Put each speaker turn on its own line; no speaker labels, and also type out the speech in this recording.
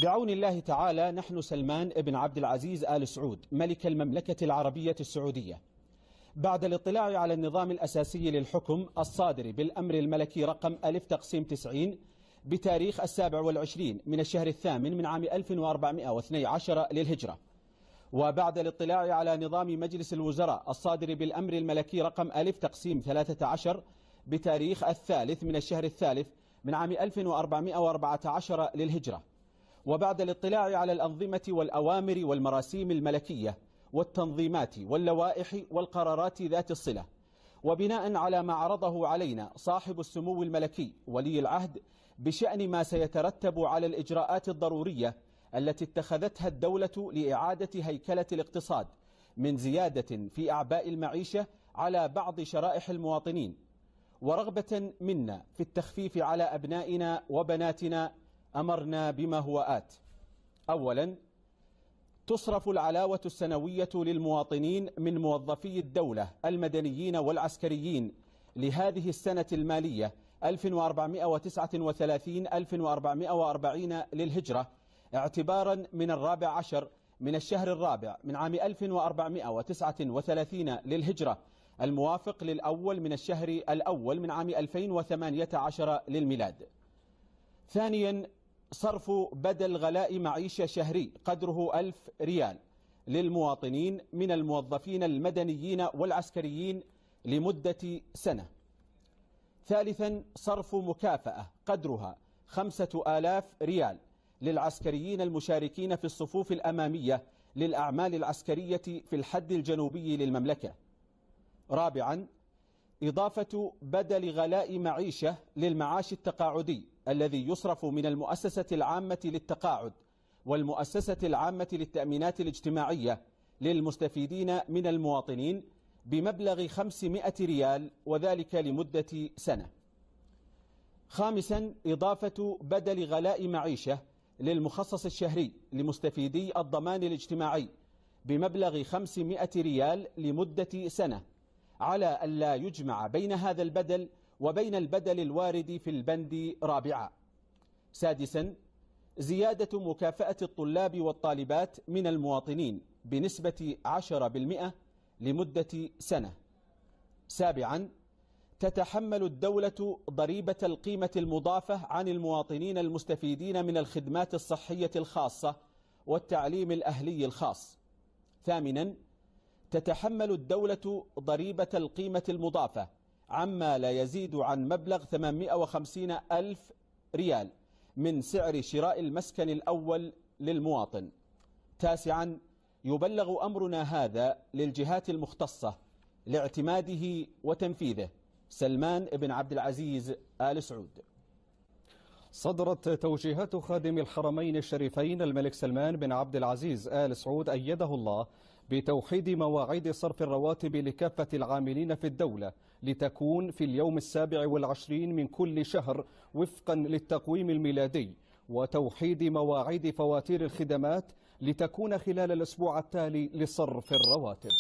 بعون الله تعالى نحن سلمان بن عبد العزيز آل سعود ملك المملكة العربية السعودية، بعد الاطلاع على النظام الأساسي للحكم الصادر بالأمر الملكي رقم أ/90 بتاريخ 27 من الشهر الثامن من عام 1412 للهجرة، وبعد الاطلاع على نظام مجلس الوزراء الصادر بالأمر الملكي رقم أ/13 بتاريخ الثالث من الشهر الثالث من عام 1414 للهجرة، وبعد الاطلاع على الأنظمة والأوامر والمراسيم الملكية والتنظيمات واللوائح والقرارات ذات الصلة، وبناء على ما عرضه علينا صاحب السمو الملكي ولي العهد بشأن ما سيترتب على الإجراءات الضرورية التي اتخذتها الدولة لإعادة هيكلة الاقتصاد من زيادة في أعباء المعيشة على بعض شرائح المواطنين، ورغبة منا في التخفيف على أبنائنا وبناتنا، أمرنا بما هو آت. أولا، تصرف العلاوة السنوية للمواطنين من موظفي الدولة المدنيين والعسكريين لهذه السنة المالية 1439-1440 للهجرة اعتبارا من 14 من الشهر الرابع من عام 1439 للهجرة الموافق للأول من الشهر الأول من عام 2018 للميلاد. ثانيا، صرف بدل غلاء معيشة شهري قدره 1000 ريال للمواطنين من الموظفين المدنيين والعسكريين لمدة سنة. ثالثا، صرف مكافأة قدرها 5000 ريال للعسكريين المشاركين في الصفوف الأمامية للأعمال العسكرية في الحد الجنوبي للمملكة. رابعا، إضافة بدل غلاء معيشة للمعاش التقاعدي الذي يصرف من المؤسسة العامة للتقاعد والمؤسسة العامة للتأمينات الاجتماعية للمستفيدين من المواطنين بمبلغ 500 ريال وذلك لمدة سنة. خامسا، إضافة بدل غلاء معيشة للمخصص الشهري لمستفيدي الضمان الاجتماعي بمبلغ 500 ريال لمدة سنة، على ألا يجمع بين هذا البدل وبين البدل الوارد في البند رابعا. سادسا، زيادة مكافأة الطلاب والطالبات من المواطنين بنسبة 10% لمدة سنة. سابعا، تتحمل الدولة ضريبة القيمة المضافة عن المواطنين المستفيدين من الخدمات الصحية الخاصة والتعليم الأهلي الخاص. ثامنا، تتحمل الدولة ضريبة القيمة المضافة عما لا يزيد عن مبلغ 850 ألف ريال من سعر شراء المسكن الأول للمواطن. تاسعا، يبلغ أمرنا هذا للجهات المختصة لاعتماده وتنفيذه. سلمان بن عبد العزيز آل سعود.
صدرت توجيهات خادم الحرمين الشريفين الملك سلمان بن عبد العزيز آل سعود أيده الله بتوحيد مواعيد صرف الرواتب لكافة العاملين في الدولة لتكون في اليوم 27 من كل شهر وفقا للتقويم الميلادي، وتوحيد مواعيد فواتير الخدمات لتكون خلال الأسبوع التالي لصرف الرواتب.